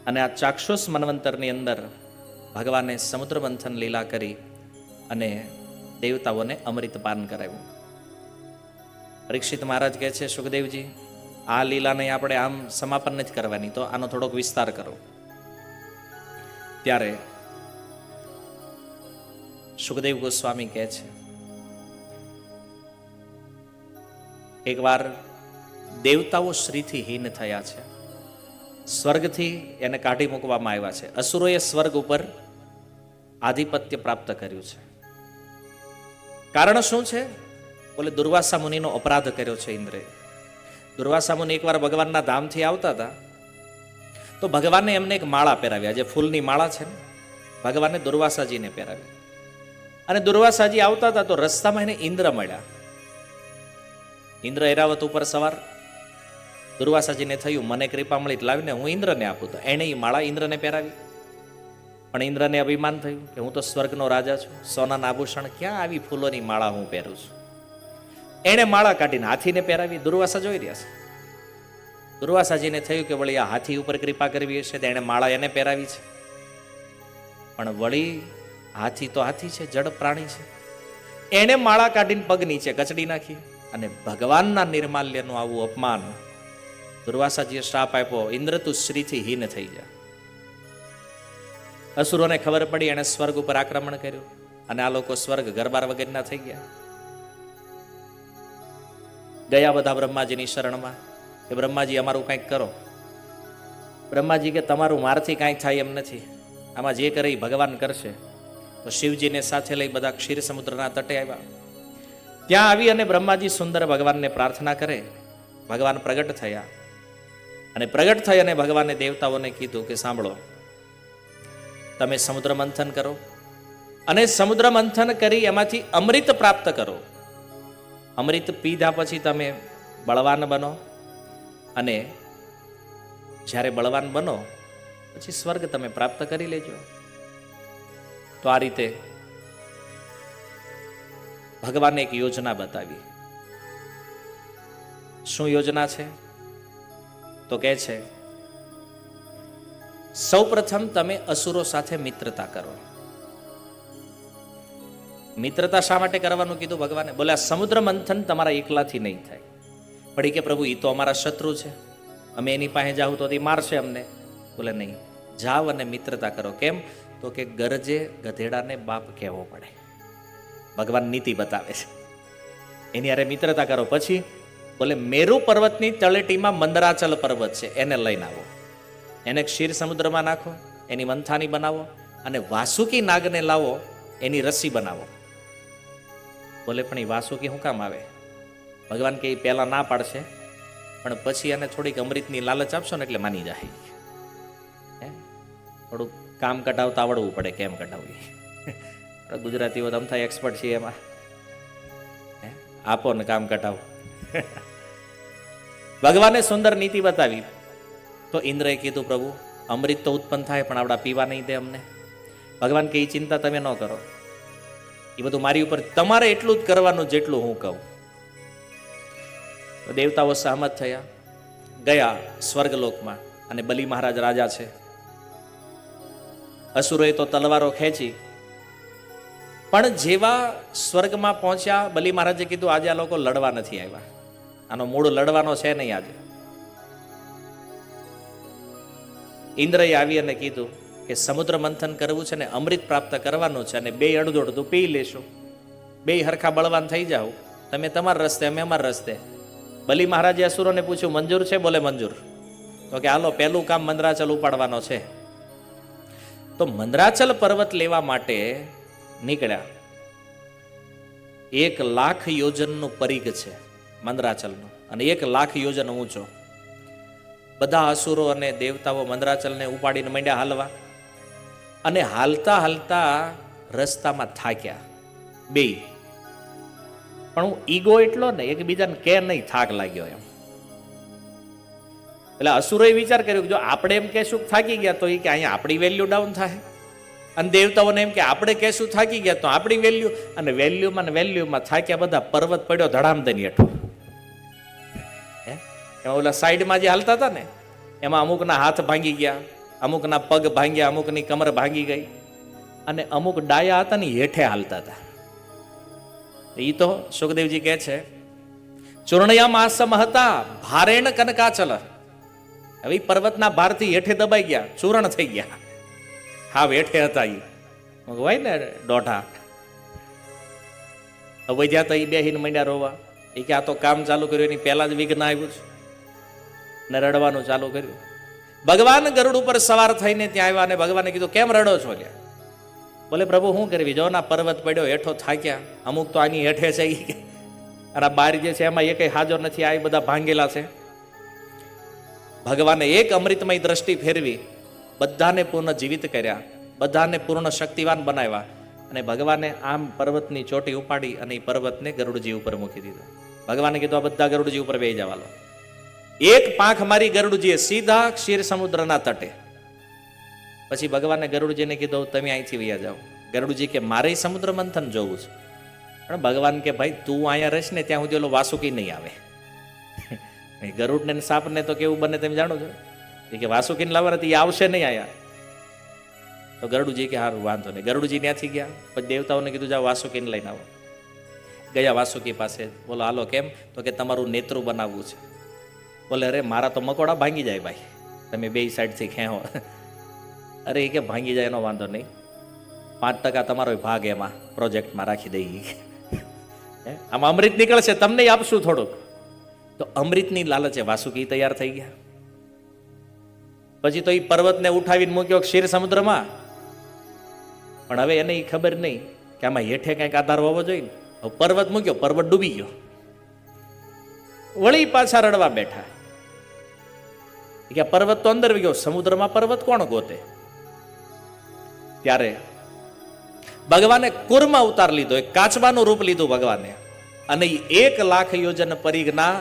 અને આ ચાક્ષુષ મન્વંતરની અંદર ભગવાને સમુદ્ર મંથન લીલા કરી અને દેવતાઓને અમૃતપાન કરાવ્યું. પરીક્ષિત મહારાજ કહે છે, સુખદેવજી, આ લીલાને આપણે આમ સમાપન નથી કરવાની, તો આનો થોડોક વિસ્તાર કરો. ત્યારે સુખદેવ ગોસ્વામી કહે છે, એકવાર દેવતાઓ શ્રીથી હીન થયા છે, સ્વર્ગથી એને કાઢી મૂકવામાં આવ્યા છે. અસુરોએ સ્વર્ગ ઉપર આધિપત્ય પ્રાપ્ત કર્યું છે. કારણ શું છે? બોલે દુર્વાસા મુનિનો અપરાધ કર્યો છે ઇન્દ્રએ. દુર્વાસા મુનિ એકવાર ભગવાનના ધામથી આવતા હતા, તો ભગવાને એમને એક માળા પહેરાવ્યા, જે ફૂલની માળા છે ને, ભગવાને દુર્વાસાજીને પહેરાવી. અને દુર્વાસાજી આવતા હતા તો રસ્તામાં એને ઇન્દ્ર મળ્યા. ઇન્દ્ર ઐરાવત ઉપર સવાર. દુર્વાસાજીને થયું, મને કૃપા મળી લાવીને હું ઇન્દ્રને આપું. તો એણે એ માળા ઇન્દ્રને પહેરાવી. પણ ઇન્દ્રને અભિમાન થયું કે હું તો સ્વર્ગનો રાજા છું, સોનાના આભૂષણ ક્યાં આવી ફૂલોની માળા હું પહેરું છું. એણે માળા કાઢીને હાથીને પહેરાવી. દુર્વાસા જોઈ રહ્યા છે. દુર્વાસાજીને થયું કે વળી આ હાથી ઉપર કૃપા કરવી હશે, તો એણે માળા એને પહેરાવી છે. પણ વળી હાથી તો હાથી છે, જડ પ્રાણી છે. એણે માળા કાઢીને પગ નીચે કચડી નાખી. અને ભગવાનના નિર્માલ્યનું આવું અપમાન. દુર્વાસાજીએ શ્રાપ આપ્યો, ઇન્દ્ર તું શ્રીથી હીન થઈ જા. અસુરોને ખબર પડી, એણે સ્વર્ગ ઉપર આક્રમણ કર્યું અને આ લોકો સ્વર્ગ ઘરબાર વગરના થઈ ગયા. ગયા બધા બ્રહ્માજીની શરણમાં કે બ્રહ્માજી અમારું કંઈક કરો. બ્રહ્માજી કે તમારું મારથી કાંઈ થાય એમ નથી, આમાં જે કરે એ ભગવાન કરશે. તો શિવજીને સાથે લઈ બધા ક્ષીર સમુદ્રના તટે આવ્યા. ત્યાં આવી અને બ્રહ્માજી સુંદર ભગવાનને પ્રાર્થના કરે. ભગવાન પ્રગટ થયા અને પ્રગટ થઈ અને ભગવાને દેવતાઓને કીધું કે સાંભળો, તમે સમુદ્ર મંથન કરો અને સમુદ્ર મંથન કરી એમાંથી અમૃત પ્રાપ્ત કરો. અમૃત પીધા પછી તમે બળવાન બનો અને જ્યારે બળવાન બનો પછી સ્વર્ગ તમે પ્રાપ્ત કરી લેજો. તો આ રીતે ભગવાને એક યોજના બતાવી. શું યોજના છે? તો કહે છે, સૌ પ્રથમ તમે અસુરો સાથે મિત્રતા કરો. મિત્રતા શા માટે કરવાનું કીધું ભગવાને? બોલે આ સમુદ્ર મંથન તમારા એકલાથી નહીં થાય. પડી કે પ્રભુ એ તો અમારા શત્રુ છે, અમે એની પાસે જાવ તો એ મારશે અમને. બોલે નહીં, જાવ અને મિત્રતા કરો. કેમ? તો કે ગરજે ગધેડાને બાપ કહેવો પડે. ભગવાન નીતિ બતાવે છે. એની હારે મિત્રતા કરો. પછી બોલે મેરુ પર્વતની તળેટીમાં મંદરાચલ પર્વત છે, એને લઈને આવો. એને ક્ષીર સમુદ્રમાં નાખો, એની મંથાની બનાવો અને વાસુકી નાગને લાવો, એની રસી બનાવો. બોલે પણ એ વાસુકી શું કામ આવે? ભગવાન કે એ પહેલા ના પાડશે, પણ પછી એને થોડીક અમૃતની લાલચ આપશો ને એટલે માની જાય. થોડુંક કામ કઢાવતા આવડવું પડે, કેમ કઢાવવી. ગુજરાતીઓ તો અમથા એક્સપર્ટ છીએ એમાં. આપો ને કામ કઢાવો. ભગવાને સુંદર નીતિ બતાવી. તો ઇન્દ્રએ કીધું, પ્રભુ અમૃત તો ઉત્પન્ન થાય પણ આવડા પીવા નહીં દે અમને. ભગવાન કે એ ચિંતા તમે ન કરો, એ બધું મારી ઉપર, તમારે એટલું જ કરવાનું જેટલું હું કહું. તો દેવતાઓ સહમત થયા, ગયા સ્વર્ગલોકમાં. અને બલિ મહારાજ રાજા છે. અસુરોએ તો તલવારો ખેંચી, પણ જેવા સ્વર્ગમાં પહોંચ્યા, બલિ મહારાજે કીધું આજે આ લોકો લડવા નથી આવ્યા, આનો મૂળ લડવાનો છે નહીં આજે. ઇન્દ્રએ આવી અને કીધું કે સમુદ્ર મંથન કરવું છે ને અમૃત પ્રાપ્ત કરવાનું છે, અને બે અડધું અડધું પી લેશું, બે હરખા બળવાન થઈ જાઓ, તમે તમારા રસ્તે અમે અમારા રસ્તે. બલિ મહારાજે અસુરોને પૂછ્યું, મંજૂર છે? બોલે મંજૂર. તો કે હાલો પહેલું કામ મંદરાચલ ઉપાડવાનો છે. તો મંદરાચલ પર્વત લેવા માટે નીકળ્યા. 1,00,000 યોજનનું પરિઘ છે મંદરાચલનું, અને 1,00,000 યોજન ઊંચો. બધા અસુરો અને દેવતાઓ મંદરાચલને ઉપાડીને માંડ્યા હાલવા. અને હાલતા હાલતા રસ્તામાં થાક્યા બે. પણ હું ઈગો એટલો ને, એકબીજાને કે નહીં થાક લાગ્યો એમ. એટલે અસુરોએ વિચાર કર્યો કે જો આપણે એમ કહેશું થાકી ગયા તો એ કે અહીંયા આપણી વેલ્યુ ડાઉન થાય, અને દેવતાઓને એમ કે આપણે કહેશું થાકી ગયા તો આપણી વેલ્યુ, અને વેલ્યુમાં થાક્યા બધા. પર્વત પડ્યો ધડામ દઈને હેઠો. એમાં ઓલા સાઈડમાં જે હાલતા હતા ને, એમાં અમુકના હાથ ભાંગી ગયા, અમુકના પગ ભાંગ્યા, અમુકની કમર ભાંગી ગઈ, અને અમુક ડાયા હતા ને હેઠે હાલતા હતા. એ તો સુખદેવજી કહે છે, ચૂર્ણયામાસમ હતા ભારેણ કનકાચલ. હવે પર્વતના ભારથી હેઠે દબાઈ ગયા, ચૂર્ણ થઈ ગયા. હા, હેઠે હતા એ હોય ને દોઢા. હવે જ્યાં તો એ બેહીને મંડ્યા રોવા. એ કે આ તો કામ ચાલુ કર્યું એની પહેલા જ વિઘ્ન આવ્યું છે ને રડવાનું ચાલુ કર્યું. ભગવાન ગરુડ ઉપર સવાર થઈને ત્યાં આવ્યા અને ભગવાને કીધું, કેમ રડો છો? લ્યા બોલે, પ્રભુ શું કરવી, જો ના પર્વત પડ્યો, હેઠો થાક્યા, અમુક તો આની હેઠે છે, અને બાર જે છે એમાં એ કઈ હાજર નથી, આ બધા ભાંગેલા છે. ભગવાને એક અમૃતમય દ્રષ્ટિ ફેરવી, બધાને પૂર્ણ જીવિત કર્યા, બધાને પૂર્ણ શક્તિવાન બનાવ્યા, અને ભગવાને આમ પર્વતની ચોટી ઉપાડી અને એ પર્વતને ગરુડજી ઉપર મૂકી દીધો. ભગવાને કીધું, આ બધા ગરુડજી ઉપર બેસી જવાલો. એક પાંખ મારી ગરુડજીએ સીધા ક્ષીર સમુદ્રના તટે. પછી ભગવાને ગરુડજીને કીધું, તમે અહીંથી વયા જાઓ. ગરુડજી કે, મારે સમુદ્ર મંથન જોવું છે. પણ ભગવાન કે, ભાઈ તું અહીંયા રહીશ ને ત્યાં સુધી ઓલો વાસુકી નહીં આવે. ગરુડને સાપને તો કેવું બને તમે જાણો છો. એ કે વાસુકીને લાવવાથી એ આવશે નહીં આયા. તો ગરુડજી કે હારું વાંધો નહીં. ગરુડજી ત્યાંથી ગયા. પછી દેવતાઓને કીધું, જાઓ વાસુકીને લઈને આવો. ગયા વાસુકી પાસે. બોલો, હાલો કેમ? તો કે તમારું નેત્રું બનાવવું છે. બોલે, અરે મારા તો મકોડા ભાંગી જાય ભાઈ, તમે બે સાઈડથી ખેંચો. અરે એ કે ભાંગી જાય એનો વાંધો નહીં, 5% તમારો ભાગ એમાં પ્રોજેક્ટમાં રાખી દઈએ. આમાં અમૃત નીકળશે, તમને આપશું થોડુંક. તો અમૃતની લાલચે વાસુકી તૈયાર થઈ ગયા. પછી તો એ પર્વતને ઉઠાવીને મૂક્યો ક્ષીર સમુદ્રમાં. પણ હવે એને ખબર નહીં કે આમાં હેઠે કંઈક આધાર હોવો જોઈએ. પર્વત મૂક્યો, પર્વત ડૂબી ગયો. વળી પાછા રડવા બેઠા કે પર્વત તો અંદર ગયો, સમુદ્રમાં પર્વત કોણ ગોતે? ત્યારે ભગવાને કુર્મ અવતાર લીધો, એક કાચબાનું રૂપ લીધું ભગવાને, અને 1 લાખ યોજન પરિઘના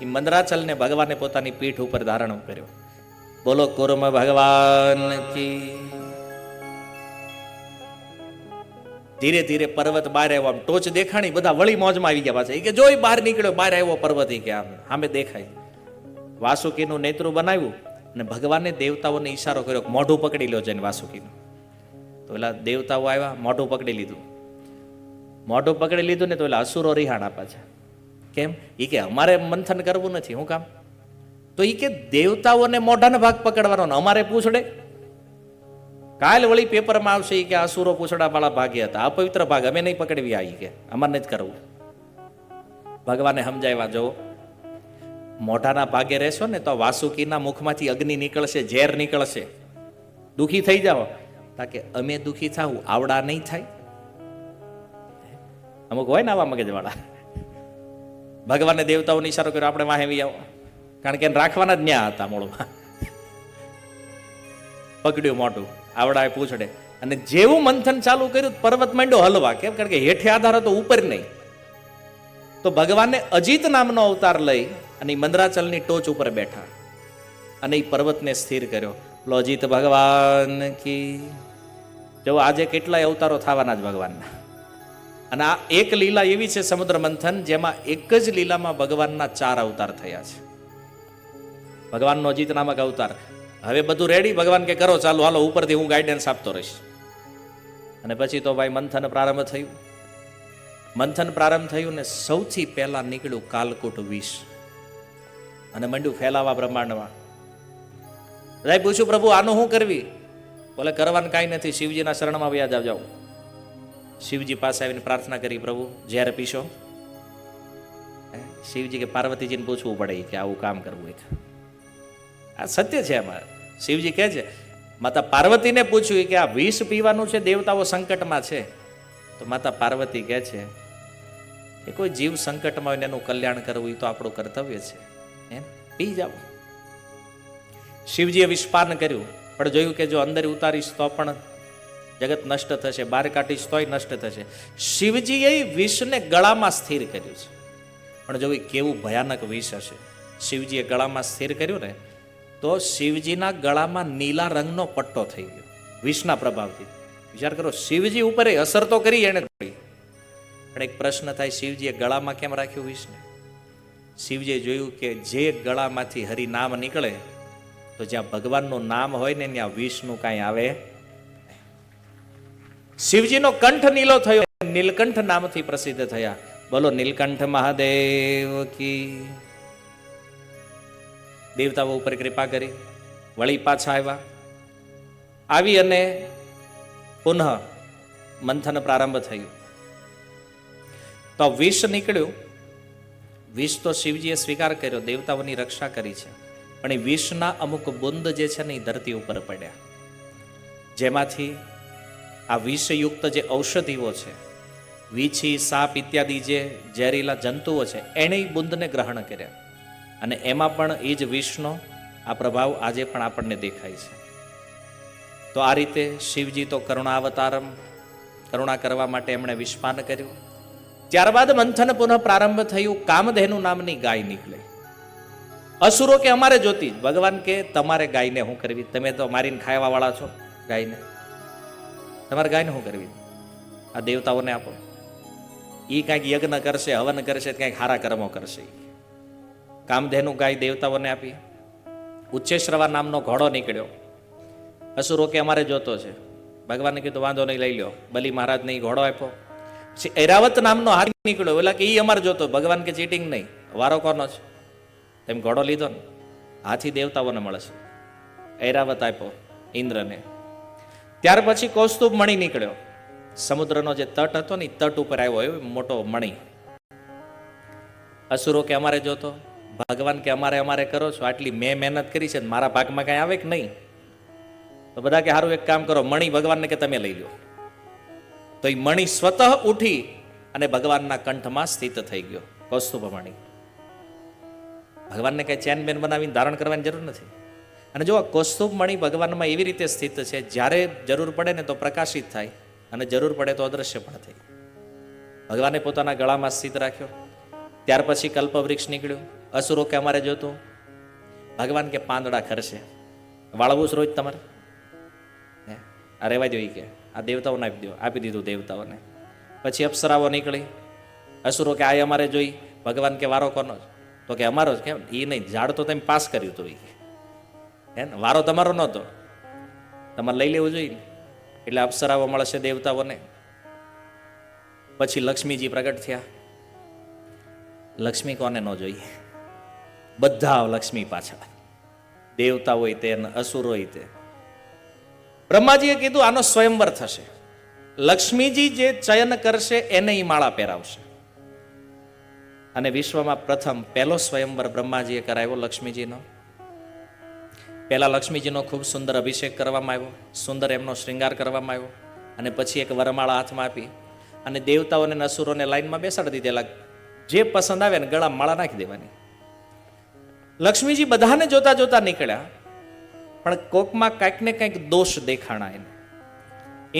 એ મંદરાચલને ભગવાને પોતાની પીઠ ઉપર ધારણ કર્યો. બોલો કુર્મ ભગવાન કી. ધીરે ધીરે પર્વત બહાર આવ્યો, આમ ટોચ દેખાણી, બધા વળી મોજમાં આવી ગયા પાછા. કે જોઈ બહાર નીકળ્યો, બહાર આવ્યો પર્વત, કે આમ સામે દેખાય. વાસુકીનું નેત્રું બનાવ્યું અને ભગવાને દેવતાઓને ઈશારો કર્યો, મોઢું પકડી લો જઈને વાસુકીનું. તો પેલા દેવતાઓ આવ્યા, મોઢું પકડી લીધું. મોઢું પકડી લીધું ને તો પેલા અસુરો રિહાણા પાછા. કેમ? એ કે અમારે મંથન કરવું નથી, શું કામ? તો એ કે દેવતાઓને મોઢાનો ભાગ પકડવાનો, અમારે પૂછડે. કાલ વળી પેપરમાં આવશે કે અસુરો પૂછડા વાળા ભાગે હતા, અપવિત્ર ભાગ અમે નહીં પકડવી, આવી કે અમારે નથી કરવું. ભગવાને સમજાવ્યા, જો મોઢાના ભાગે રહેશો ને તો વાસુકીના મુખમાંથી અગ્નિ નીકળશે, ઝેર નીકળશે, દુખી થઈ જાઓ. તાકે અમે દુખી થાવું, આવડા નહીં થાય. અમુક હોય ને આવા મગજવાળા. ભગવાને દેવતાઓને ઈશારો કર્યો, આપણે વાહે વી આવો, કારણ કે એને રાખવાના જ ન્યા હતા મૂળમાં. પકડ્યું મોઢું, આવડા પૂછડે, અને જેવું મંથન ચાલુ કર્યું પર્વત માંડ્યો હલવા. કેમ? કારણ કે હેઠે આધાર હતો, ઉપર નહીં. તો ભગવાને અજીત નામનો અવતાર લઈ અને મંદરાચલની ટોચ ઉપર બેઠા અને એ પર્વતને સ્થિર કર્યો. લો અજીત ભગવાન કી. જો આજે કેટલાય અવતારો થવાના જ ભગવાનના. અને આ એક લીલા એવી છે સમુદ્ર મંથન, જેમાં એક જ લીલામાં ભગવાનના 4 અવતાર થયા છે. ભગવાનનો અજીત નામક અવતાર. હવે બધું રેડી, ભગવાન કે કરો ચાલો, હાલો ઉપરથી હું ગાઈડન્સ આપતો રહીશ. અને પછી તો ભાઈ મંથન પ્રારંભ થયું. મંથન પ્રારંભ થયું ને સૌથી પહેલા નીકળ્યું કાલકૂટ વિષ અને મંડ્યું ફેલાવા બ્રહ્માંડમાં. બધાએ પૂછ્યું, પ્રભુ આનું શું કરવી? બોલે, કરવાનું કાંઈ નથી, શિવજીના શરણમાં વ્યા જાવ. શિવજી પાસે આવીને પ્રાર્થના કરી, પ્રભુ ઝેર પીશો. શિવજી કે પાર્વતીજીને પૂછવું પડે કે આવું કામ કરવું એક. આ સત્ય છે. એમાં શિવજી કહે છે, માતા પાર્વતીને પૂછ્યું કે આ વિષ પીવાનું છે, દેવતાઓ સંકટમાં છે. તો માતા પાર્વતી કહે છે કે કોઈ જીવ સંકટમાં હોય એનું કલ્યાણ કરવું એ તો આપણું કર્તવ્ય છે, એમ પી જાવ. શિવજીએ વિષપાન કર્યું, પણ જોયું કે જો અંદર ઉતારીશ તો પણ જગત નષ્ટ થશે, બહાર કાઢીશ તોય નષ્ટ થશે. શિવજીએ વિષને ગળામાં સ્થિર કર્યું છે. પણ જો કેવું ભયાનક વિષ હશે. શિવજીએ ગળામાં સ્થિર કર્યું ને તો શિવજીના ગળામાં નીલા રંગનો પટ્ટો થઈ ગયો વિષના પ્રભાવથી. વિચાર કરો, શિવજી ઉપર અસર તો કરી એને, પણ એક પ્રશ્ન થાય, શિવજીએ ગળામાં કેમ રાખ્યું વિષને? શિવજીએ જોયું કે જે ગળામાંથી હરિનામ નીકળે તો જ્યાં ભગવાનનું નામ હોય ને ત્યાં વિષનું કાંઈ આવે. શિવજીનો કંઠ નીલો થયો, નીલકંઠ નામથી પ્રસિદ્ધ થયા. બોલો નીલકંઠ મહાદેવ કી. દેવતાઓ ઉપર કૃપા કરી વળી પાછા આવ્યા. આવી અને પુનઃ મંથન પ્રારંભ થયું. તો વિષ નીકળ્યું. વિષ તો શિવજીએ સ્વીકાર કર્યો, દેવતાઓની રક્ષા કરી છે, પણ એ વિષના અમુક બુંદ જે છે ને એ ધરતી ઉપર પડ્યા, જેમાંથી આ વિષયુક્ત જે ઔષધિઓ છે, વીછી, સાપ ઇત્યાદિ જે ઝેરીલા જંતુઓ છે, એણે બુંદને ગ્રહણ કર્યા, અને એમાં પણ એ જ વિષનો આ પ્રભાવ આજે પણ આપણને દેખાય છે. તો આ રીતે શિવજી તો કરુણાવતારમ, કરુણા કરવા માટે એમણે વિષપાન કર્યું. ત્યારબાદ મંથન પુનઃ પ્રારંભ થયું. કામધેનુ નામની ગાય નીકળી. અસુરો કે અમારે જોતી, ભગવાન કે તમારે ગાયને શું કરવી, તમે તો મારીને ખાવા વાળા છો ગાયને, તમારે ગાયને શું કરવી, આ દેવતાઓને આપો, એ કાંઈક યજ્ઞ કરશે, હવન કરશે, કાંઈક સારા કર્મો કરશે. કામધેનુ ગાય દેવતાઓને આપી. ઉચ્ચેશ્રવા નામનો ઘોડો નીકળ્યો. અસુરો કે અમારે જોતો છે, ભગવાને કીધું વાંધો નહીં, લઈ લો. બલિ મહારાજને એ ઘોડો આપ્યો. પછી ઐરાવત નામનો હાથી નીકળ્યો. ઓલા કે એ અમારે જોતો, ભગવાન કે ચીટિંગ નહીં, વારો કોનો છે, તેમ ઘોડો લીધો ને. હાથી દેવતાઓને મળે છે, ઐરાવત આપ્યો ઇન્દ્રને. ત્યાર પછી કૌસ્તુભ મણિ નીકળ્યો. સમુદ્રનો જે તટ હતો ને, તટ ઉપર આવ્યો એવો મોટો મણિ. અસુરો કે અમારે જોતો, ભગવાન કે અમારે અમારે કરો છો, આટલી મેં મહેનત કરી છે, મારા ભાગમાં કઈ આવે કે નહીં? તો બધા કે સારું એક કામ કરો, મણિ ભગવાનને કે તમે લઈ લો. તો એ મણિ સ્વતઃ ઉઠી અને ભગવાનના કંઠમાં સ્થિત થઈ ગયો, કૌસ્તુભ મણિ. ભગવાનને કઈ ચેન બેન બનાવીને ધારણ કરવાની જરૂર નથી. અને જો કૌસ્તુભ મણિ ભગવાનમાં એવી રીતે સ્થિત છે, જ્યારે જરૂર પડે ને તો પ્રકાશિત થાય, અને જરૂર પડે તો અદ્રશ્ય પણ થાય. ભગવાને પોતાના ગળામાં સ્થિત રાખ્યો. ત્યાર પછી કલ્પવૃક્ષ નીકળ્યું. અસુરો કે અમારે જોતું, ભગવાન કે પાંદડા ખરશે, વાળવું જ રોજ તમારે, આ રહેવા દો, કે આ દેવતાઓને આપી દો. આપી દીધું દેવતાઓને. પછી અપ્સરાઓ નીકળી. અસુરો કે આ અમારે જોઈ, ભગવાન કે વારો કોનો? તો કે અમારો જ. કેમ? એ નહીં, ઝાડ તો તમે પાસ કર્યું હતું, હે ને, વારો તમારો નહોતો, તમારે લઈ લેવું જોઈએ. એટલે અપ્સરાઓ મળશે દેવતાઓને. પછી લક્ષ્મીજી પ્રગટ થયા. લક્ષ્મી કોને ન જોઈએ? બધા લક્ષ્મી પાછળ, દેવતા હોય તે, અસુર હોય તે. બ્રહ્માજીએ કીધું આનો સ્વયંવર થશે, લક્ષ્મીજી જે ચયન કરશે એને ઈ માળા પહેરાવશે. અને વિશ્વમાં પ્રથમ પહેલો સ્વયંવર બ્રહ્માજીએ કરાવ્યો લક્ષ્મીજીનો. પહેલા લક્ષ્મીજીનો ખૂબ સુંદર અભિષેક કરવામાં આવ્યો, સુંદર એમનો શ્રૃંગાર કરવામાં આવ્યો, અને પછી એક વરમાળા હાથમાં આપી અને દેવતાઓને અસુરોને લાઈનમાં બેસાડી દીધેલા. જે પસંદ આવે ને ગળા માળા નાખી દેવાની. લક્ષ્મીજી બધાને જોતા જોતા નીકળ્યા, પણ કોકમાં કાંઈક ને કાંઈક દોષ દેખાણા એને.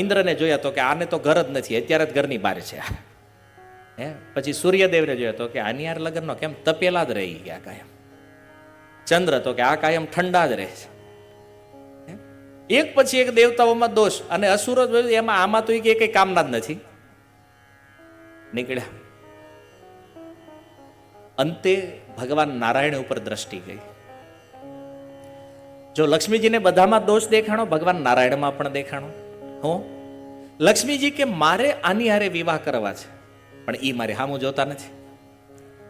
ઇન્દ્રને જોયા તો કે આને તો ઘર જ નથી, અત્યારે જ ઘરની બહાર છે. હે પછી સૂર્યદેવને જોયા તો કે આની યાર લગ્નનો કેમ તપેલા જ રહી ગયા કાયમ. ચંદ્ર તો કે આ કાયમ ઠંડા જ રહે છે. એક પછી એક દેવતાઓમાં દોષ, અને અસુરો જોયું એમાં, આમાં તો એ કઈ કામના જ નથી. નીકળ્યા. અંતે ભગવાન નારાયણ ઉપર દ્રષ્ટિ ગઈ. જો લક્ષ્મીજીને બધામાં દોષ દેખાણો, ભગવાન નારાયણમાં પણ દેખાણો. હું લક્ષ્મીજી કે મારે આની હારે વિવાહ કરવા છે, પણ ઈ મારે હામું જોતા નથી.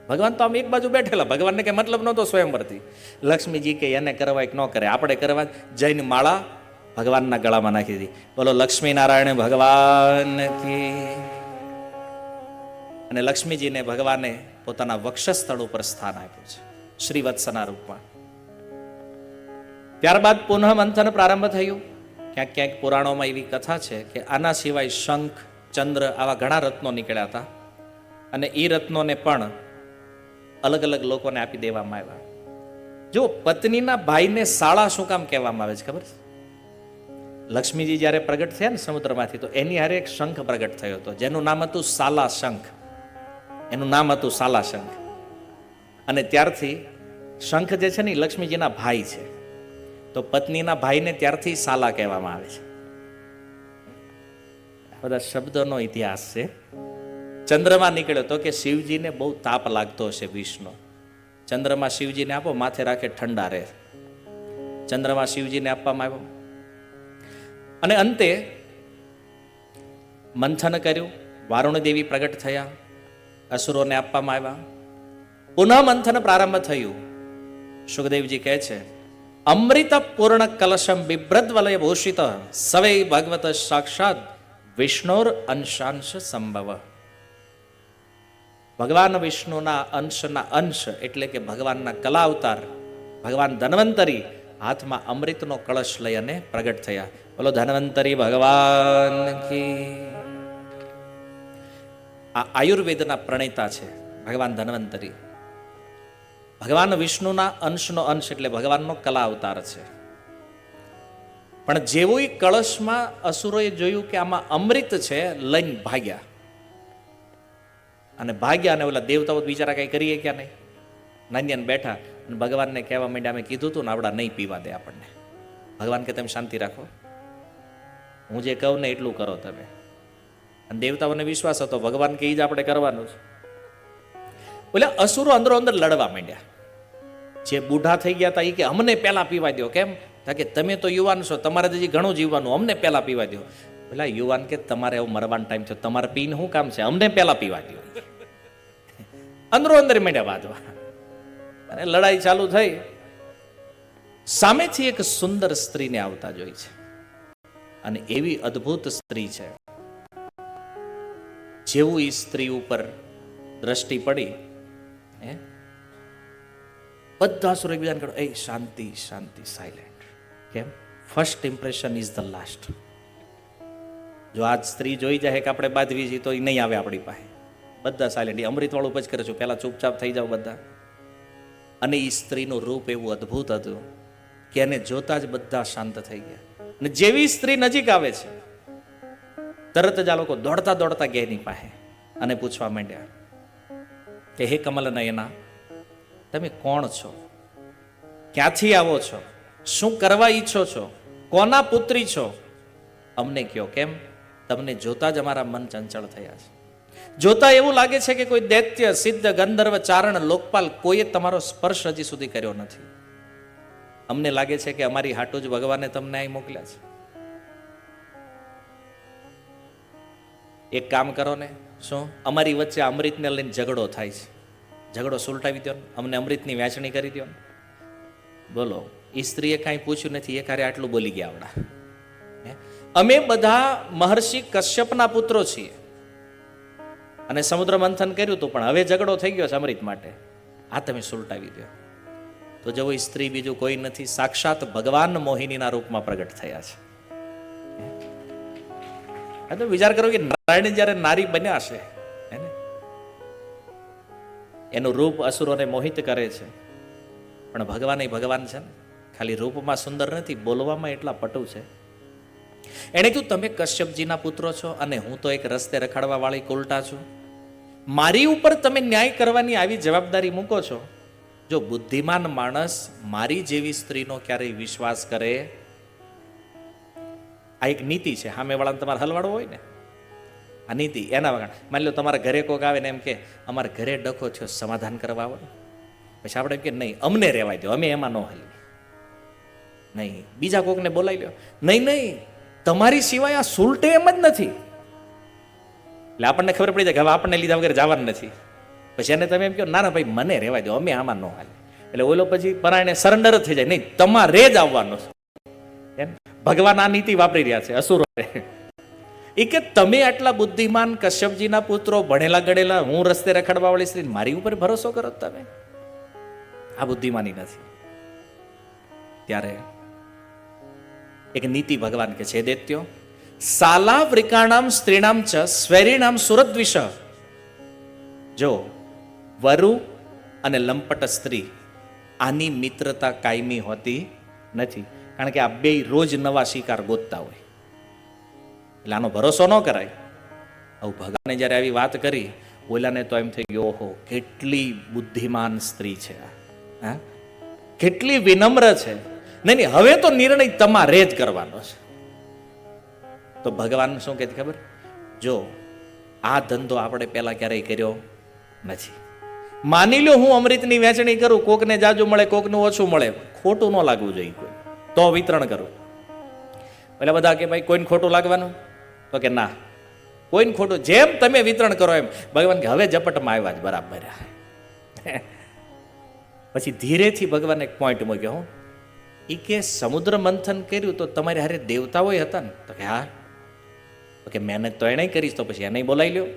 ભગવાન તો આમ એક બાજુ બેઠેલા, ભગવાનને કઈ મતલબ નહોતો સ્વયંવરથી. લક્ષ્મીજી કે એને કરવા કે ન કરે, આપણે કરવા. જઈને માળા ભગવાનના ગળામાં નાખી દીધી. બોલો લક્ષ્મી નારાયણ ભગવાન કી. અને લક્ષ્મીજીને ભગવાને પોતાના વક્ષસ્થળ ઉપર સ્થાન આપ્યું છે, શ્રીવત્સના રૂપમાં. ત્યારબાદ પુનઃ મંથન પ્રારંભ થયું. ક્યાંક ક્યાંક પુરાણોમાં એવી કથા છે કે આના સિવાય શંખ, ચંદ્ર, આવા ઘણા રત્નો નીકળ્યા હતા, અને એ રત્નોને પણ અલગ અલગ લોકોને આપી દેવામાં આવ્યા. જો પત્નીના ભાઈને સાળા શું કામ કહેવામાં આવે છે ખબર છે? લક્ષ્મીજી જ્યારે પ્રગટ થયા ને સમુદ્રમાંથી, તો એની હારે એક શંખ પ્રગટ થયો હતો, જેનું નામ હતું સાલા શંખ. એનું નામ હતું સાલા શંખ. અને ત્યારથી શંખ જે છે ને એ લક્ષ્મીજીના ભાઈ છે, તો પત્નીના ભાઈને ત્યારથી સાલા કહેવામાં આવે છે. બધા શબ્દોનો ઇતિહાસ છે. ચંદ્રમા નીકળ્યો તો કે શિવજીને બહુ તાપ લાગતો હશે વિષનો. ચંદ્રમા શિવજીને આપો, માથે રાખે ઠંડા રહે. ચંદ્રમા શિવજીને આપવામાં આવ્યો. અને અંતે મંથન કર્યું, વારુણ દેવી પ્રગટ થયા, અસુરોને આપવામાં આવ્યા. પુનઃ મંથન પ્રારંભ થયું. સુખદેવજી કહે છે, અમૃત પૂર્ણ કલશમ બિભ્રદ વલય ભૂષિત સવૈ ભગવત સાક્ષાત વિષ્ણુર અંશાંશ સંભવ. ભગવાન વિષ્ણુના અંશના અંશ એટલે કે ભગવાનના કલા અવતાર ભગવાન ધન્વંતરી હાથમાં અમૃતનો કળશ લઈ અને પ્રગટ થયા. બોલો ધન્વંતરી ભગવાન કી. આ આયુર્વેદના પ્રણેતા છે ભગવાન ધન્વંતરી. ભગવાન વિષ્ણુના અંશનો અંશ એટલે ભગવાનનો કલા અવતાર છે. પણ જેવું એ કળશમાં અસુરોએ જોયું કે આમાં અમૃત છે, લઈને ભાગ્યા. અને ભાગ્યા અને ઓલા દેવતાઓ બિચારા કઈ કરીએ ક્યાં નહીં, નાન્યાને બેઠા અને ભગવાનને કહેવા માંડ્યા, અમે કીધું હતું ને આવડા નહીં પીવા દે આપણને. ભગવાન કે તમે શાંતિ રાખો, હું જે કહું ને એટલું કરો તમે. અને દેવતાઓને વિશ્વાસ હતો ભગવાન કે જ આપણે કરવાનું છે. એટલે અસુરો અંદરો અંદર લડવા માંડ્યા. જે બુઢા થઈ ગયા હતા એ કે અમને પહેલા પીવા દો. કેમ? કે તમે તો યુવાન છો, તમારે હજી ઘણું જીવવાનું, અમને પહેલા પીવા દો. પેલા યુવાન કે તમારે એવું મરવાનો ટાઈમ છે, તમારે પીને શું કામ છે, અમને પહેલા પીવા દો. અંદરો અંદર માંડ્યા વાદવા અને લડાઈ ચાલુ થઈ. સામેથી એક સુંદર સ્ત્રીને આવતા જોઈ છે અને એવી અદ્ભુત સ્ત્રી છે. જેવું એ સ્ત્રી ઉપર દ્રષ્ટિ પડી, બધા સુર એકબીજાને કહ્યું, એ શાંતિ શાંતિ, સાયલેન્ટ. કેમ? First impression is the last. જો આજ સ્ત્રી જોઈ જાય કે આપણે બાંધવી છીએ તો એ નહીં આવે આપણી પાસે. બધા સાયલેન્ટ. એ અમૃત વાળું જ કરે છું, પહેલા ચૂપચાપ થઈ જાવ બધા. અને એ સ્ત્રીનું રૂપ એવું અદ્ભુત હતું કે એને જોતા જ બધા શાંત થઈ ગયા. અને જેવી સ્ત્રી નજીક આવે છે તરત જ આ લોકો દોડતા દોડતા ગયા એની પાસે અને પૂછવા માંડ્યા કે હે કમલ નયના, તમે કોણ છો? ક્યાંથી આવો છો? શું કરવા ઈચ્છો છો? કોના પુત્રી છો? અમને કયો. કેમ? તમને જોતા જ અમારા મન ચંચળ થયા છે. જોતા એવું લાગે છે કે કોઈ દૈત્ય, સિદ્ધ, ગંધર્વ, ચારણ, લોકપાલ કોઈએ તમારો સ્પર્શ હજી સુધી કર્યો નથી. અમને લાગે છે કે અમારી હાટુ જ ભગવાને તમને અહીં મોકલ્યા છે. એક કામ કરો ને, શું અમારી વચ્ચે અમૃતને લઈને ઝઘડો થાય છે, ઝઘડો સુલટાવી દો ને, અમને અમૃતની વહેંચણી કરી દો ને. બોલો, એ સ્ત્રીએ કાંઈ પૂછ્યું નથી, એ કાર્ય આટલું બોલી ગયા આવડા. અમે બધા મહર્ષિ કશ્યપના પુત્રો છીએ અને સમુદ્ર મંથન કર્યું હતું, પણ હવે ઝઘડો થઈ ગયો છે અમૃત માટે, આ તમે સુલટાવી દો. તો જો એ સ્ત્રી બીજું કોઈ નથી, સાક્ષાત ભગવાન મોહિનીના રૂપમાં પ્રગટ થયા છે. આ તો વિચાર કરો કે નારાયણ જ્યારે નારી બન્યા છે, એનું રૂપ અસુરોને મોહિત કરે છે. પણ ભગવાન એ ભગવાન છે ને, ખાલી રૂપમાં સુંદર નથી, બોલવામાં એટલા પટુ છે. એને કીધું તમે કશ્યપજીના પુત્રો છો અને હું તો એક રસ્તે રખડવા વાળી કોલટા છું. મારી ઉપર તમે ન્યાય કરવાની આવી જવાબદારી મૂકો છો. જો બુદ્ધિમાન માણસ મારી જેવી સ્ત્રીનો ક્યારેય વિશ્વાસ કરે, આ એક નીતિ છે. સામે વાળાને તમારે હલવાડવો હોય ને, આ નીતિ એના વગર. માની લો તમારા ઘરે કોક આવે ને એમ કે અમારા ઘરે ડખો થયો, સમાધાન કરવા આવો ને, પછી આપણે એમ કે નહીં અમને રહેવાય દો, અમે એમાં ન હલી. નહીં, બીજા કોકને બોલાવી લો. નહીં નહીં, તમારી સિવાય આ સુલટે એમ જ નથી. એટલે આપણને ખબર પડી જાય કે હવે આપણને લીધા વગર જવાનું નથી. પછી એને તમે એમ કહો ના ના ભાઈ મને રહેવાય દો, અમે આમાં ન હાલે. એટલે ઓલો પછી પરાયણે સરેન્ડર જ થઈ જાય. નહીં, તમારે જ આવવાનું છે. એમ ભગવાન આ નીતિ વાપરી રહ્યા છે અસુરો. એ કે તમે આટલા બુદ્ધિમાન કશ્યપજીના પુત્રો, ભણેલા ગણેલા, હું રસ્તે રખડવા વાળી સ્ત્રી, મારી ઉપર ભરોસો કરો તમે? આ બુદ્ધિમાની નથી. ત્યારે એક નીતિ ભગવાન કે છે દૈત્યો, સાલા વૃકાણામ સ્ત્રીણામ ચ સ્વૈરીણામ સુરદ્વિષ. જો વરુ અને લંપટ સ્ત્રી, આની મિત્રતા કાયમી હોતી નથી. કારણ કે આ બે રોજ નવા શિકાર ગોતતા હોય, એટલે આનો ભરોસો ન કરાય. આવું ભગવાને જ્યારે આવી વાત કરી, ઓલાને તો એમ થઈ ગયો, ઓહો કેટલી બુદ્ધિમાન સ્ત્રી છે, હા કેટલી વિનમ્ર છે. નહીં નહીં, હવે તો નિર્ણય તમારે જ કરવાનો છે. તો ભગવાન શું કહે ખબર? જો આ ધંધો આપણે પહેલા ક્યારેય કર્યો નથી. માની લો હું અમૃતની વહેંચણી કરું, કોકને જાજુ મળે, કોકનું ઓછું મળે, ખોટું ન લાગવું જોઈએ કોઈ. તો વિતરણ કરું. એટલે બધા કે ભાઈ કોઈને ખોટું લાગવાનું? તો કે ના, કોઈને ખોટું, જેમ તમે વિતરણ કરો એમ. ભગવાન કે હવે ઝપટમાં આવ્યા જ બરાબર. પછી ધીરેથી ભગવાન એક પોઈન્ટ મૂક્યો, હું એ કે સમુદ્ર મંથન કર્યું તો તમારે હારે દેવતાઓ હતા ને? તો કે હા. તો કે મહેનત તો એને કરીશ, તો પછી એને બોલાવી લ્યો.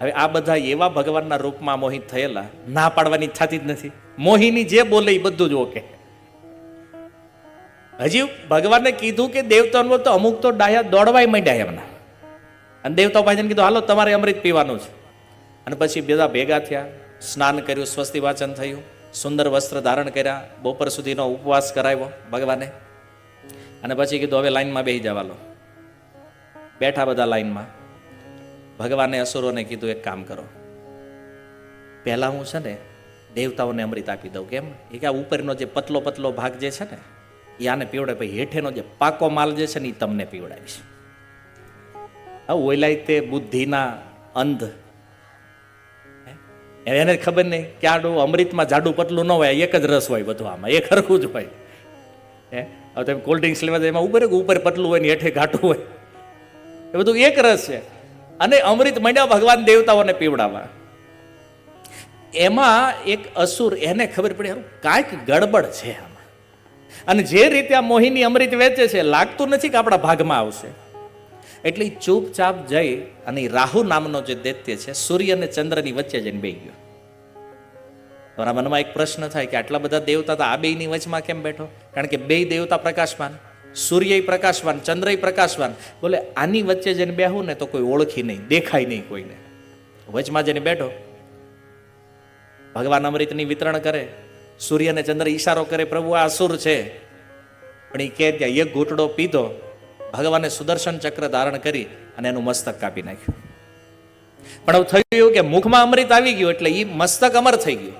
હવે આ બધા એવા ભગવાનના રૂપમાં મોહિત થયેલા, ના પાડવાની થતી જ નથી. મોહિની જે બોલે એ બધું જ ઓકે. હજી ભગવાને કીધું કે દેવતાઓ તો અમુક તો ડાયા દોડવાય માંડ્યા એમના, અને દેવતાઓ પાસે કીધું હાલો તમારે અમૃત પીવાનું છે. અને પછી બધા ભેગા થયા, સ્નાન કર્યું, સ્વસ્તિ વાચન થયું, સુંદર વસ્ત્ર ધારણ કર્યા, બપોર સુધીનો ઉપવાસ કરાવ્યો ભગવાને. અને પછી કીધું હવે લાઈનમાં બેસી જવા લો. બેઠા બધા લાઈનમાં. ભગવાને અસુરોને કીધું એક કામ કરો, પહેલા હું છે ને દેવતાઓને અમૃત આપી દઉં. કેમ? એ કે આ ઉપરનો જે પતલો પતલો ભાગ જે છે ને એ આને પીવડે, પછી હેઠેનો જે પાકો માલ જે છે ને એ તમને પીવડાવીશ. હવે ઓલાય તે બુદ્ધિના અંધ, એને ખબર નહીં કે આડું અમૃતમાં જાડું પતલું ન હોય, એક જ રસ હોય બધું, આમાં એક હરખું જ હોય. હવે તમે કોલ્ડ ડ્રિંક્સ લેવા એમાં ઉપર પતલું હોય ને હેઠે ઘાટું હોય, એ બધું એક રસ છે. અને અમૃત માંડ્યા ભગવાન દેવતાઓને પીવડાવવા. એમાં એક અસુર, એને ખબર પડી કાંઈક ગડબડ છે આમાં, અને જે રીતે આ મોહિની અમૃત વેચે છે લાગતું નથી કે આપણા ભાગમાં આવશે. એટલે ચૂપચાપ જઈ અને રાહુ નામનો જે દૈત્ય છે સૂર્ય અને ચંદ્રની વચ્ચે જઈને બેસી ગયો. તમારા મનમાં એક પ્રશ્ન થાય કે આટલા બધા દેવતા હતા, આ બેયની વચમાં કેમ બેઠો? કારણ કે બે દેવતા પ્રકાશવાન, સૂર્ય પ્રકાશવાન, ચંદ્ર પ્રકાશવાન. બોલે આની વચ્ચે જઈને બેહું ને તો કોઈ ઓળખી નહીં, દેખાય નહીં કોઈને. વચમાં જઈને બેઠો. ભગવાન અમૃતની વિતરણ કરે, સૂર્ય અને ચંદ્ર ઈશારો કરે, પ્રભુ આ અસુર છે. પણ એ કે ત્યાં એક ઘૂંટડો પીધો, ભગવાને સુદર્શન ચક્ર ધારણ કરી અને એનું મસ્તક કાપી નાખ્યું. પણ હવે થયું એવું કે મુખમાં અમૃત આવી ગયું એટલે એ મસ્તક અમર થઈ ગયું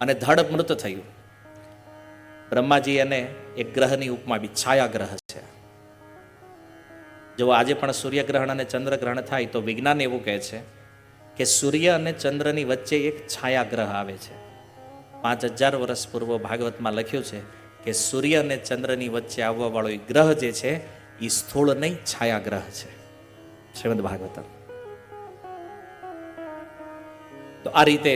અને ધડ મૃત થયું. બ્રહ્માજી એને એક ગ્રહની ઉપમા બી, છાયાગ્રહ છે. જો આજે પણ સૂર્યગ્રહણ અને ચંદ્રગ્રહણ થાય તો વિજ્ઞાન એવું કહે છે કે સૂર્ય અને ચંદ્રની વચ્ચે એક છાયાગ્રહ આવે છે. 5000 વર્ષ પૂર્વ ભાગવતમાં લખ્યું છે કે સૂર્ય અને ચંદ્રની વચ્ચે આવવા વાળો એ ગ્રહ જે છે એ સ્થૂળ નહીં, છાયાગ્રહ છે. શ્રીમદ ભાગવતમ. તો આ રીતે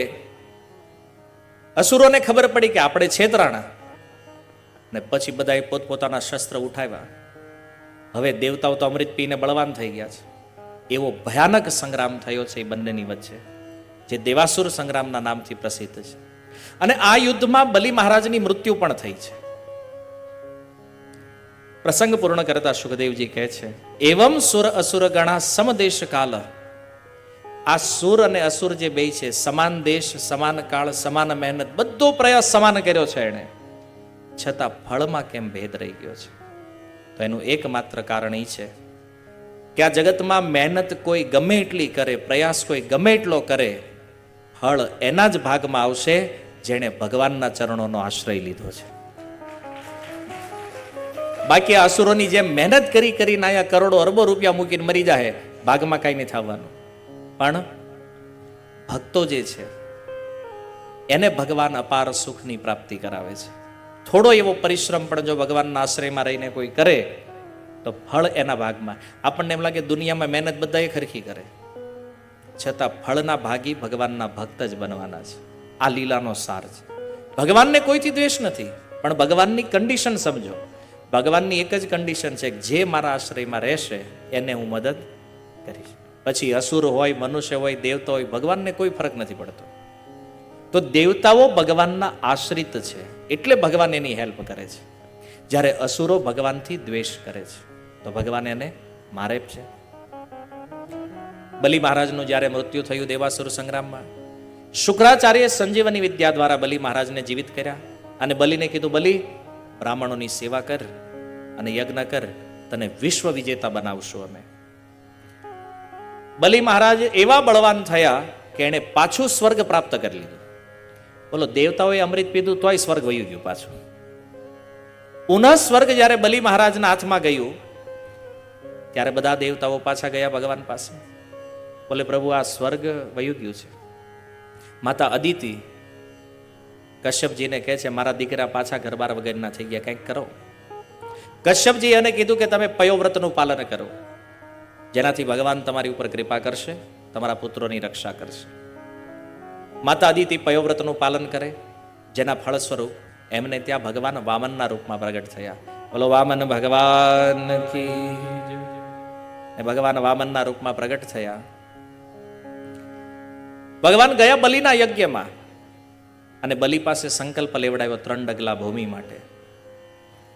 અસુરોને ખબર પડી કે આપણે છેતરાણા, ને પછી બધાએ પોતપોતાના શસ્ત્ર ઉઠાવ્યા. હવે દેવતાઓ તો અમૃત પીને બળવાન થઈ ગયા છે. એવો ભયાનક સંગ્રામ થયો છે એ બંનેની વચ્ચે, જે દેવાસુર સંગ્રામના નામથી પ્રસિદ્ધ છે. અને આ યુદ્ધમાં બલિ મહારાજની મૃત્યુ પણ થઈ છે. પ્રસંગ પૂર્ણ કરતા સુખદેવજી કહે છે, એવમ સુર અસુર ગણા સમદેશ કાલ. આ સુર અને અસુર જે બે છે, સમાન દેશ, સમાન કાળ, સમાન મહેનત, બધો પ્રયાસ સમાન કર્યો છે એને, છતાં ફળમાં કેમ ભેદ રહી ગયો છે? તો એનું એકમાત્ર કારણ એ છે કે આ જગતમાં મહેનત કોઈ ગમે એટલી કરે, પ્રયાસ કોઈ ગમે એટલો કરે, ફળ એના જ ભાગમાં આવશે જેણે ભગવાનના ચરણોનો આશ્રય લીધો છે. બાકી આ અસુરોની જેમ મહેનત કરી કરીને આયા કરોડો અરબો રૂપિયા મૂકીને મરી જાય, ભાગમાં કાંઈ નહીં થવાનું. પણ ભક્તો જે છે એને ભગવાન અપાર સુખની પ્રાપ્તિ કરાવે છે. થોડો એવો પરિશ્રમ પણ જો ભગવાનના આશ્રયમાં રહીને કોઈ કરે તો ફળ એના ભાગમાં. આપણને એમ લાગે દુનિયામાં મહેનત બધાએ ખરખી કરે, છતાં ફળના ભાગી ભગવાનના ભક્ત જ બનવાના છે. આ લીલાનો સાર છે. ભગવાનને કોઈથી દ્વેષ નથી, પણ ભગવાનની કન્ડિશન સમજો. ભગવાનની એક જ કન્ડિશન છે કે જે મારા આશ્રયમાં રહેશે એને હું મદદ કરીશ. પછી અસુર હોય, મનુષ્ય હોય, દેવતા હોય, ભગવાનને કોઈ ફરક નથી પડતો. તો દેવતાઓ ભગવાનના આશ્રિત છે એટલે ભગવાન એની હેલ્પ કરે છે. જ્યારે અસુરો ભગવાનથી દ્વેષ કરે છે તો ભગવાન એને મારે છે. બલિ મહારાજનું જ્યારે મૃત્યુ થયું દેવાસુર સંગ્રામમાં, શુક્રાચાર્ય સંજીવની વિદ્યા દ્વારા બલિ મહારાજને જીવિત કર્યા અને બલિને કીધું, બલિ બ્રાહ્મણોની સેવા કર અને યજ્ઞ કર, તને વિશ્વ વિજેતા બનાવશું અમે. બલિ મહારાજ એવા બળવાન થયા કે એને પાછું સ્વર્ગ પ્રાપ્ત કરી લીધું. બોલો, દેવતાઓએ અમૃત પીધું તોય સ્વર્ગ વયું ગયું પાછું. પુનઃ સ્વર્ગ જ્યારે બલિ મહારાજના હાથમાં ગયું ત્યારે બધા દેવતાઓ પાછા ગયા ભગવાન પાસે. બોલે, પ્રભુ આ સ્વર્ગ વયું ગયું છે. માતા અદિતિ કશ્યપજીને કહે છે મારા દીકરા પાછા ઘરબાર વગરના થઈ ગયા, કંઈક કરો. કશ્યપજી એને કીધું કે તમે પયોવ્રતનું પાલન કરો, જેનાથી ભગવાન તમારી ઉપર કૃપા કરશે, તમારા પુત્રોની રક્ષા કરશે. માતા અદિતિ પયોવ્રતનું પાલન કરે, જેના ફળ સ્વરૂપ એમને ત્યાં ભગવાન વામનના રૂપમાં પ્રગટ થયા. બોલો વામન ભગવાન કી જય. ભગવાન વામનના રૂપમાં પ્રગટ થયા. ભગવાન ગયા બલિના યજ્ઞમાં અને બલિ પાસે સંકલ્પ લેવડાવ્યો 3 ડગલા ભૂમિ માટે.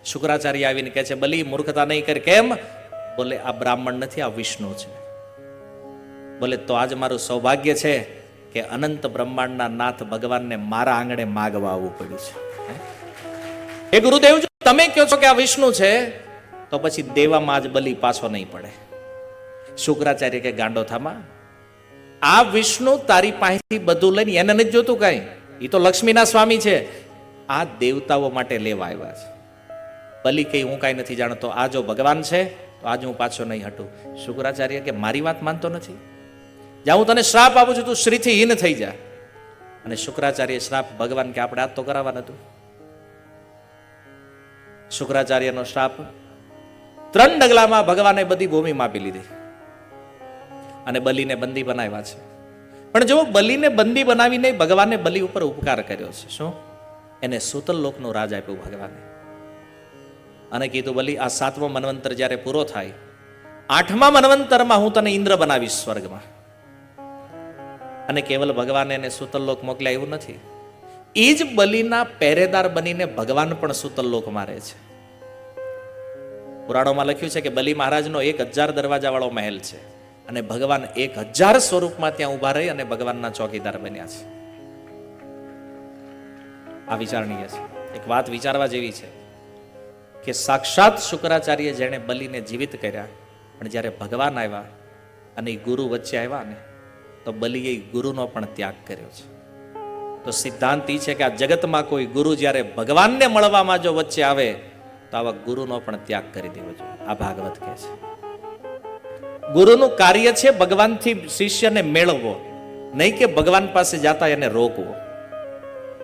શુક્રાચાર્ય આવીને કહે છે બલિ મૂર્ખતા નહીં કરે. કેમ? બોલે આ બ્રાહ્મણ નથી, આ વિષ્ણુ છે. બોલે તો આજ મારું સૌભાગ્ય છે કે અનંત બ્રહ્માંડના નાથ ભગવાનને મારા આંગણે માગવા આવવું પડ્યું છે. હે ગુરુદેવ, જો તમે કહો છો કે આ વિષ્ણુ છે તો પછી દેવામાં આજ બલિ પાછો નહીં પડે. શુક્રાચાર્ય કે ગાંડો થામા, આ વિષ્ણુ તારી પાસેથી બધું લઈને એને નથી જોતું કાંઈ, એ તો લક્ષ્મીના સ્વામી છે, આ દેવતાઓ માટે લેવા આવ્યા છે. બલિ કઈ હું કાંઈ નથી જાણતો, આ જો ભગવાન છે તો આજ હું પાછો નહીં હટું. શુક્રાચાર્ય કે મારી વાત માનતો નથી, જ્યાં હું તને શ્રાપ આપું છું તું શ્રીથી હીન થઈ જા. અને શુક્રાચાર્ય શ્રાપ ભગવાન કે આપણે આજ તો કરાવવા નતું. શુક્રાચાર્યનો શ્રાપ 3 ડગલામાં ભગવાને બધી ભૂમિ માપી લીધી અને બલિને બંદી બનાવ્યા છે. પણ જો બલિને બંદી બનાવીને ભગવાને બલિ ઉપર ઉપકાર કર્યો છે. શું? એને સૂતલ લોકનું રાજ આપ્યું ભગવાને અને કીધું બલિ આ 7મો મન્વંતર જ્યારે પૂરો થાય, 8મા મન્વંતરમાં હું તને ઇન્દ્ર બનાવીશ સ્વર્ગમાં. અને કેવલ ભગવાને એને સૂતલ લોક મોકલ્યા એવું નથી, એ જ બલિના પહેરેદાર બનીને ભગવાન પણ સૂતલ લોકમાં રહે છે. પુરાણોમાં લખ્યું છે કે બલિ મહારાજનો 1000 દરવાજા વાળો મહેલ છે અને ભગવાન 1000 સ્વરૂપમાં ત્યાં ઉભા રહી અને ભગવાનના ચોકીદાર બન્યા છે. આ વિચારણીય છે. એક વાત વિચારવા જેવી છે કે સાક્ષાત શુક્રાચાર્ય જેણે બલિને જીવિત કર્યા, પણ જ્યારે ભગવાન આવ્યા અને એ ગુરુ વચ્ચે આવ્યા ને તો બલિએ ગુરુનો પણ ત્યાગ કર્યો છે. તો સિદ્ધાંત એ છે કે આ જગતમાં કોઈ ગુરુ જ્યારે ભગવાનને મળવામાં જો વચ્ચે આવે તો આવા ગુરુનો પણ ત્યાગ કરી દેવો જોઈએ. આ ભાગવત કહે છે ગુરુનું કાર્ય છે ભગવાનથી શિષ્યને મેળવવો, નહીં કે ભગવાન પાસે જાતા એને રોકવો.